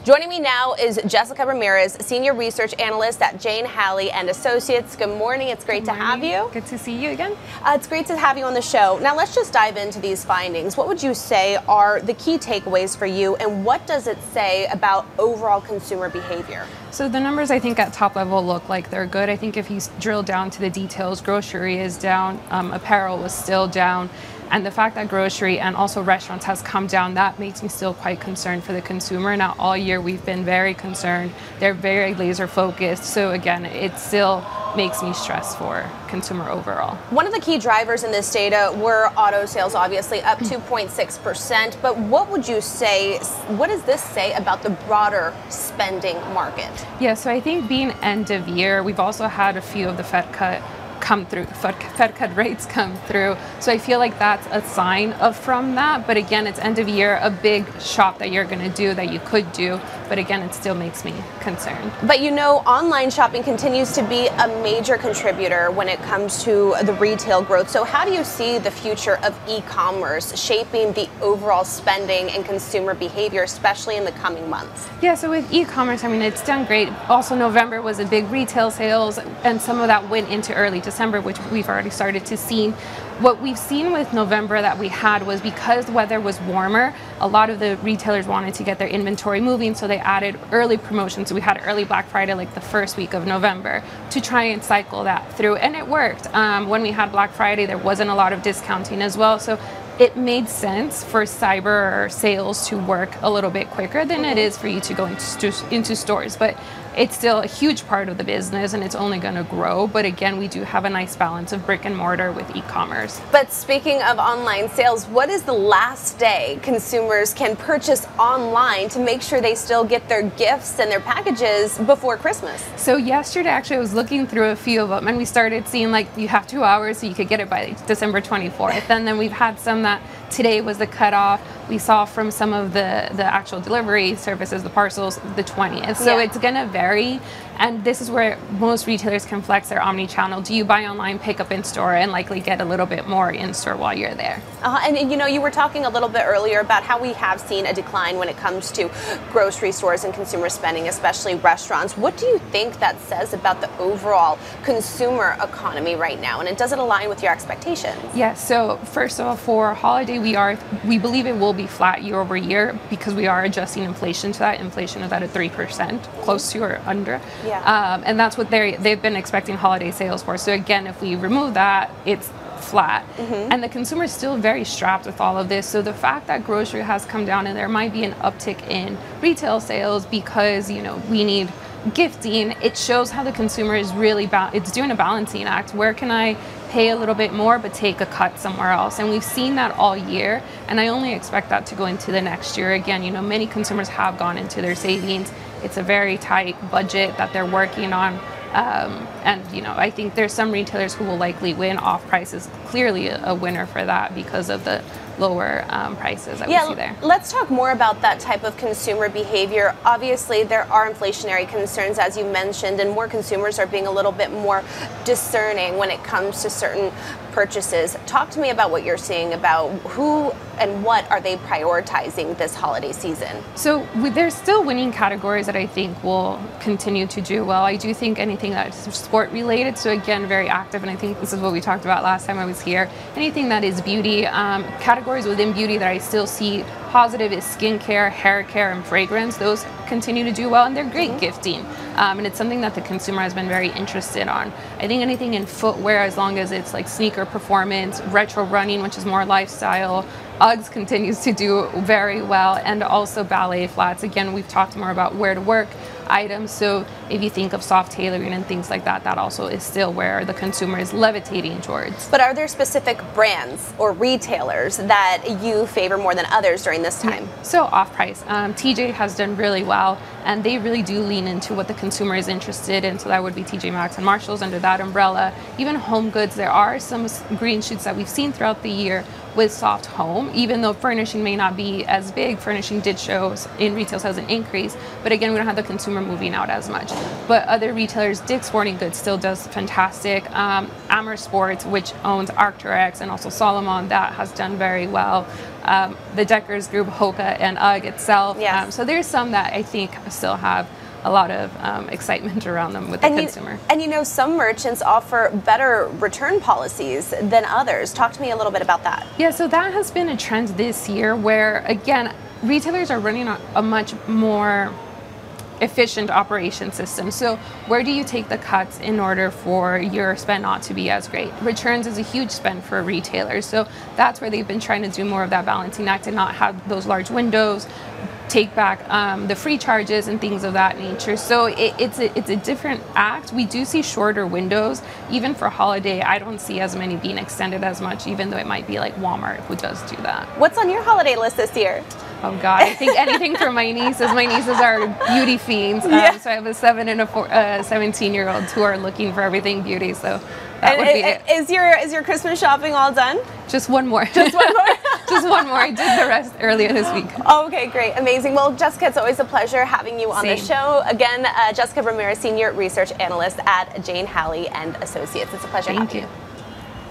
Joining me now is Jessica Ramirez, Senior Research Analyst at Hali and Associates. Good morning. It's great to have you. Good to see you again. It's great to have you on the show. Now let's just dive into these findings. What would you say are the key takeaways for you, and what does it say about overall consumer behavior? So the numbers, I think, at top level look like they're good. I think if you drill down to the details, grocery is down, apparel was still down. And the fact that grocery and also restaurants has come down, that makes me still quite concerned for the consumer. Now, all year we've been very concerned. They're very laser focused. So again, it still makes me stressed for consumer overall. One of the key drivers in this data were auto sales, obviously up 2.6%. But what would you say, what does this say about the broader spending market? Yeah, so I think being end of year, we've also had a few of the Fed cut rates come through. So I feel like that's a sign of from that. But again, it's end of year, a big shop that you're going to do that you could do. But again, it still makes me concerned. But you know, online shopping continues to be a major contributor when it comes to the retail growth. So how do you see the future of e-commerce shaping the overall spending and consumer behavior, especially in the coming months? Yeah, so with e-commerce, I mean, it's done great. Also, November was a big retail sales, and some of that went into early December, which we've already started to see. What we've seen with November that we had was because the weather was warmer, a lot of the retailers wanted to get their inventory moving, so they added early promotions. So we had early Black Friday like the first week of November to try and cycle that through, and it worked. When we had Black Friday, there wasn't a lot of discounting as well, so it made sense for cyber sales to work a little bit quicker than it is for you to go into stores. But it's still a huge part of the business, and it's only going to grow. But again, we do have a nice balance of brick and mortar with e-commerce. But speaking of online sales, what is the last day consumers can purchase online to make sure they still get their gifts and their packages before Christmas? So yesterday, actually, I was looking through a few of them, and we started seeing like you have 2 hours, so you could get it by December 24th. And then we've had some that today was the cutoff. We saw from some of the actual delivery services, the parcels, the 20th. So it's going to vary. And this is where most retailers can flex their omni-channel. Do you buy online, pick up in store, and likely get a little bit more in store while you're there? And you know, you were talking a little bit earlier about how we have seen a decline when it comes to grocery stores and consumer spending, especially restaurants. What do you think that says about the overall consumer economy right now? And does it align with your expectations? Yeah, so first of all, for holiday, we believe it will be flat year over year because we are adjusting inflation to that. Inflation is at a 3%, close to or under. Yeah. And that's what they've been expecting holiday sales for. So again, if we remove that, it's flat. And the consumer is still very strapped with all of this. So the fact that grocery has come down and there might be an uptick in retail sales because, you know, we need gifting, it shows how the consumer is really it's doing a balancing act. Where can I pay a little bit more but take a cut somewhere else? And we've seen that all year, and I only expect that to go into the next year. Again, you know, many consumers have gone into their savings. It's a very tight budget that they're working on. And, you know, I think there's some retailers who will likely win. Off price is clearly a winner for that because of the lower prices that we see there. Let's talk more about that type of consumer behavior. Obviously, there are inflationary concerns, as you mentioned, and more consumers are being a little bit more discerning when it comes to certain purchases. Talk to me about what you're seeing about who and what are they prioritizing this holiday season? So there's still winning categories that I think will continue to do well. I do think anything that's sport related, so again, very active, and I think this is what we talked about last time I was here. Anything that is beauty, categories within beauty that I still see positive is skincare, hair care, and fragrance. Those continue to do well, and they're great gifting. And it's something that the consumer has been very interested on. I think anything in footwear, as long as it's like sneaker performance, retro running, which is more lifestyle, Uggs continues to do very well, and also ballet flats. Again, we've talked more about where to work items, so if you think of soft tailoring and things like that, that also is still where the consumer is levitating towards. But are there specific brands or retailers that you favor more than others during this time? So off price, TJ has done really well, and they really do lean into what the consumer is interested in, so that would be TJ Maxx and Marshalls under that umbrella. Even home goods, there are some green shoots that we've seen throughout the year with soft home. home. Even though furnishing may not be as big, furnishing did show in retail sales an increase, but again, we don't have the consumer moving out as much. But other retailers, Dick's Sporting Goods still does fantastic. Amer Sports, which owns Arc'teryx and also Solomon, that has done very well. The Deckers Group, Hoka, and UGG itself. Yes. So there's some that I think still have a lot of excitement around them with the consumer. And you know, some merchants offer better return policies than others. Talk to me a little bit about that. Yeah, so that has been a trend this year where, again, retailers are running a much more efficient operation system. So where do you take the cuts in order for your spend not to be as great? Returns is a huge spend for retailers. So that's where they've been trying to do more of that balancing act and not have those large windows, take back the free charges and things of that nature. So it's a different act. We do see shorter windows. Even for holiday, I don't see as many being extended as much, even though it might be like Walmart who does do that. What's on your holiday list this year? Oh God, I think anything for my nieces. My nieces are beauty fiends. So I have a 7 and a 17-year-old who are looking for everything beauty. So that would be it. Is your Christmas shopping all done? Just one more. Just one more? Just one more. I did the rest earlier this week. Okay, great. Amazing. Well, Jessica, it's always a pleasure having you on the show. Again, Jessica Ramirez, Senior Research Analyst at Jane Hali and Associates. It's a pleasure having you.